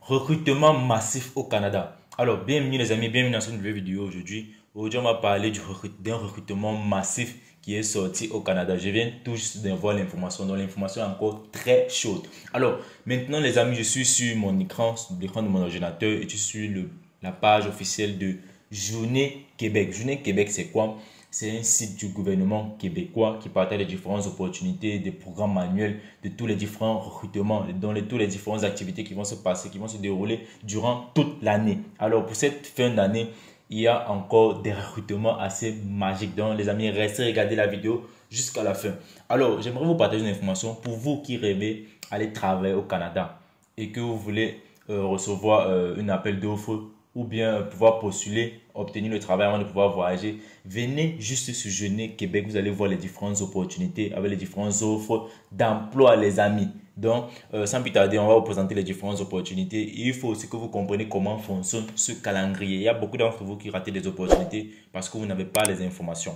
Recrutement massif au Canada. Alors, bienvenue les amis, bienvenue dans cette nouvelle vidéo aujourd'hui. Aujourd'hui, on va parler d'un recrutement massif qui est sorti au Canada. Je viens tout juste d'avoir l'information, donc l'information est encore très chaude. Alors, maintenant les amis, je suis sur mon écran, sur l'écran de mon ordinateur et je suis sur la page officielle de Journée Québec. Journée Québec, c'est quoi? C'est un site du gouvernement québécois qui partage les différentes opportunités, des programmes manuels, de tous les différents recrutements, toutes les différentes activités qui vont se passer, qui vont se dérouler durant toute l'année. Alors pour cette fin d'année, il y a encore des recrutements assez magiques. Donc les amis, restez regarder la vidéo jusqu'à la fin. Alors j'aimerais vous partager une information pour vous qui rêvez aller travailler au Canada et que vous voulez recevoir un appel d'offres ou bien pouvoir postuler, obtenir le travail avant de pouvoir voyager. Venez juste sur Jeune Québec, vous allez voir les différentes opportunités avec les différentes offres d'emploi les amis. Donc, sans plus tarder, on va vous présenter les différentes opportunités. Et il faut aussi que vous compreniez comment fonctionne ce calendrier. Il y a beaucoup d'entre vous qui ratent des opportunités parce que vous n'avez pas les informations.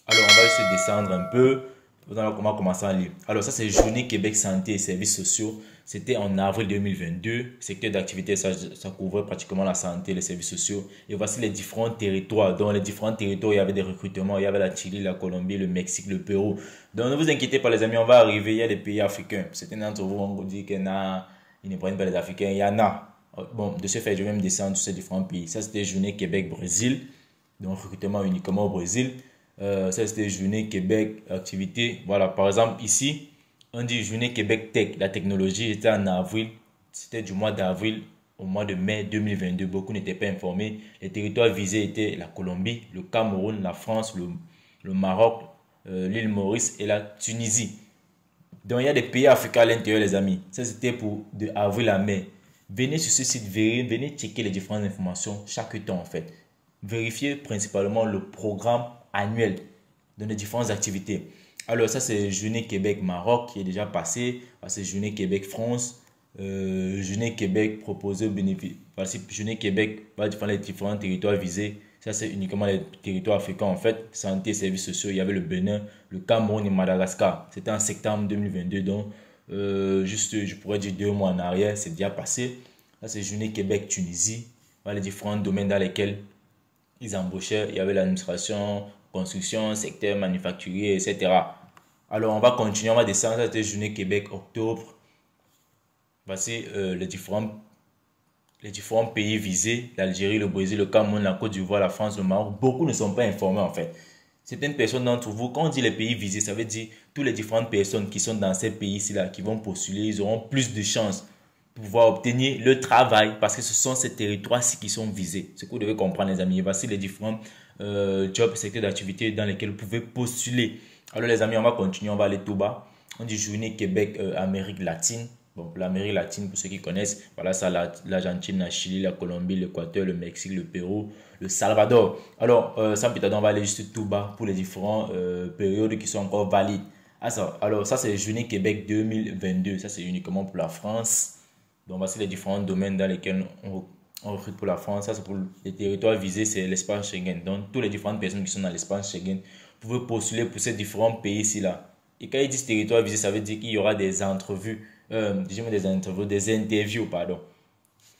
Alors, on va se descendre un peu. Vous allez comment commencer à lire. Alors, ça, c'est Journée Québec Santé et Services Sociaux. C'était en avril 2022. Secteur d'activité, ça couvrait pratiquement la santé, les services sociaux. Et voici les différents territoires. Dans les différents territoires, il y avait des recrutements. Il y avait la Chili, la Colombie, le Mexique, le Pérou. Donc, ne vous inquiétez pas, les amis, on va arriver. Il y a des pays africains. Certains d'entre vous vont dire qu'ils ne prennent pas les Africains. Il y en a. Bon, de ce fait, je vais me descendre sur ces différents pays. Ça, c'était Journée Québec-Brésil. Donc, recrutement uniquement au Brésil. Ça, c'était Journée Québec activité. Voilà, par exemple, ici, on dit Journée Québec Tech. La technologie était en avril. C'était du mois d'avril au mois de mai 2022. Beaucoup n'étaient pas informés. Les territoires visés étaient la Colombie, le Cameroun, la France, le Maroc, l'île Maurice et la Tunisie. Donc, il y a des pays africains à l'intérieur, les amis. Ça, c'était pour de avril à mai. Venez sur ce site, venez checker les différentes informations chaque temps, en fait. Vérifiez principalement le programme annuel de les différentes activités. Alors, ça, c'est Journée Québec-Maroc qui est déjà passé. C'est Journée Québec-France. Journée Québec proposée au bénéfice. Voici Journée Québec va défendre les différents territoires visés. Ça, c'est uniquement les territoires africains en fait. Santé et services sociaux, il y avait le Bénin, le Cameroun et Madagascar. C'était en septembre 2022, donc juste, je pourrais dire 2 mois en arrière, c'est déjà passé. Ça, c'est Journée Québec-Tunisie. Voilà les différents domaines dans lesquels ils embauchaient. Il y avait l'administration, construction, secteur manufacturier, etc. Alors, on va continuer, on va descendre. Ça, c'était Journée Québec, octobre. Voici les différents pays visés, l'Algérie, le Brésil, le Cameroun, la Côte d'Ivoire, la France, le Maroc. Beaucoup ne sont pas informés en fait. Certaines personnes d'entre vous, quand on dit les pays visés, ça veut dire toutes les différentes personnes qui sont dans ces pays-ci là, qui vont postuler, ils auront plus de chances pour pouvoir obtenir le travail parce que ce sont ces territoires-ci qui sont visés. Ce que vous devez comprendre les amis. Voici les différents jobs, secteurs d'activité dans lesquels vous pouvez postuler. Alors les amis, on va continuer, on va aller tout bas. On dit Journée Québec Amérique latine. Bon, l'Amérique latine, pour ceux qui connaissent, voilà ça, l'Argentine, la Chili, la Colombie, l'Équateur, le Mexique, le Pérou, le Salvador. Alors, sans plus tarder, on va aller juste tout bas pour les différentes périodes qui sont encore valides. Alors, ça, c'est Journée Québec 2022. Ça, c'est uniquement pour la France. Donc, voici les différents domaines dans lesquels on recrute pour la France. Ça, c'est pour les territoires visés, c'est l'espace Schengen. Donc, toutes les différentes personnes qui sont dans l'espace Schengen, vous pouvez postuler pour ces différents pays-ci là. Et quand ils disent territoire visé, ça veut dire qu'il y aura des entrevues, des interviews, pardon,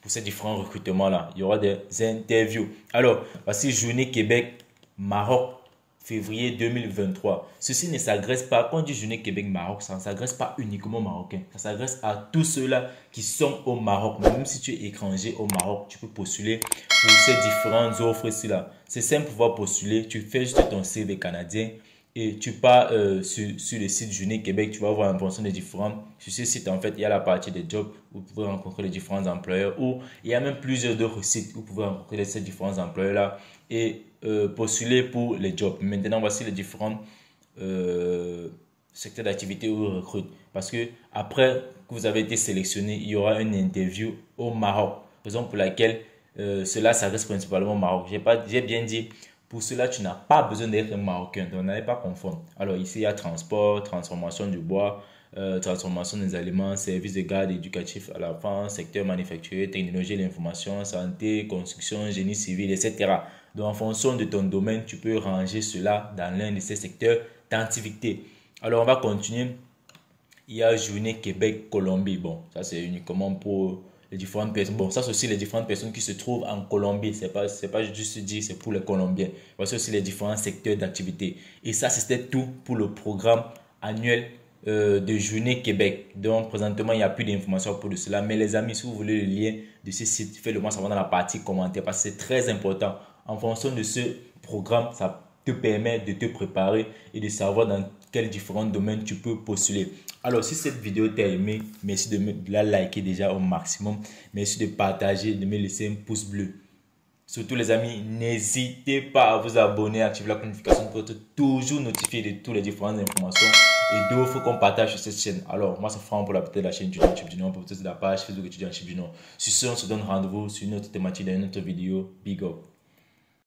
pour ces différents recrutements-là. Il y aura des interviews. Alors, voici Journée Québec, Maroc, février 2023. Ceci ne s'adresse pas, quand on dit Journée Québec, Maroc, ça ne s'adresse pas uniquement aux Marocains. Ça s'adresse à tous ceux-là qui sont au Maroc. Même si tu es étranger au Maroc, tu peux postuler pour ces différentes offres-ci-là. C'est simple pour pouvoir postuler. Tu fais juste ton CV canadien et tu pars sur le site Journée Québec, tu vas voir en fonction des différents. Sur ce site, en fait, il y a la partie des jobs où vous pouvez rencontrer les différents employeurs, ou il y a même plusieurs d'autres sites où vous pouvez rencontrer ces différents employeurs-là et postuler pour les jobs. Maintenant, voici les différents secteurs d'activité où vous recrutez. Parce que après que vous avez été sélectionné, il y aura une interview au Maroc. Raison pour laquelle cela s'adresse principalement au Maroc. J'ai bien dit. Pour cela, tu n'as pas besoin d'être marocain, donc n'allez pas confondre. Alors ici, il y a transport, transformation du bois, transformation des aliments, services de garde éducatif à la fin, secteur manufacturier, technologie de l'information, santé, construction, génie civil, etc. Donc en fonction de ton domaine, tu peux ranger cela dans l'un de ces secteurs d'activité. Alors on va continuer. Il y a Journée Québec-Colombie. Bon, ça c'est uniquement pour les différentes personnes. Bon, ça c'est aussi les différentes personnes qui se trouvent en Colombie. C'est pas juste dire c'est pour les Colombiens. Voici aussi les différents secteurs d'activité. Et ça, c'était tout pour le programme annuel de Journée Québec. Donc, présentement, il n'y a plus d'informations pour cela. Mais les amis, si vous voulez le lien de ce site, faites-le moi savoir dans la partie commentaires parce que c'est très important. En fonction de ce programme, ça te permet de te préparer et de savoir dans quels différents domaines tu peux postuler. Alors, si cette vidéo t'a aimé, merci de la liker déjà au maximum. Merci de partager, de me laisser un pouce bleu. Surtout les amis, n'hésitez pas à vous abonner, à activer la notification pour être toujours notifié de toutes les différentes informations et d'autres qu'on partage sur cette chaîne. Alors, moi, c'est Franck pour la de la chaîne étudiant Chip du Nord, pour la page Facebook étudiant Chip du Nord. Sur ce, on se donne rendez-vous sur une autre thématique dans une autre vidéo. Big up.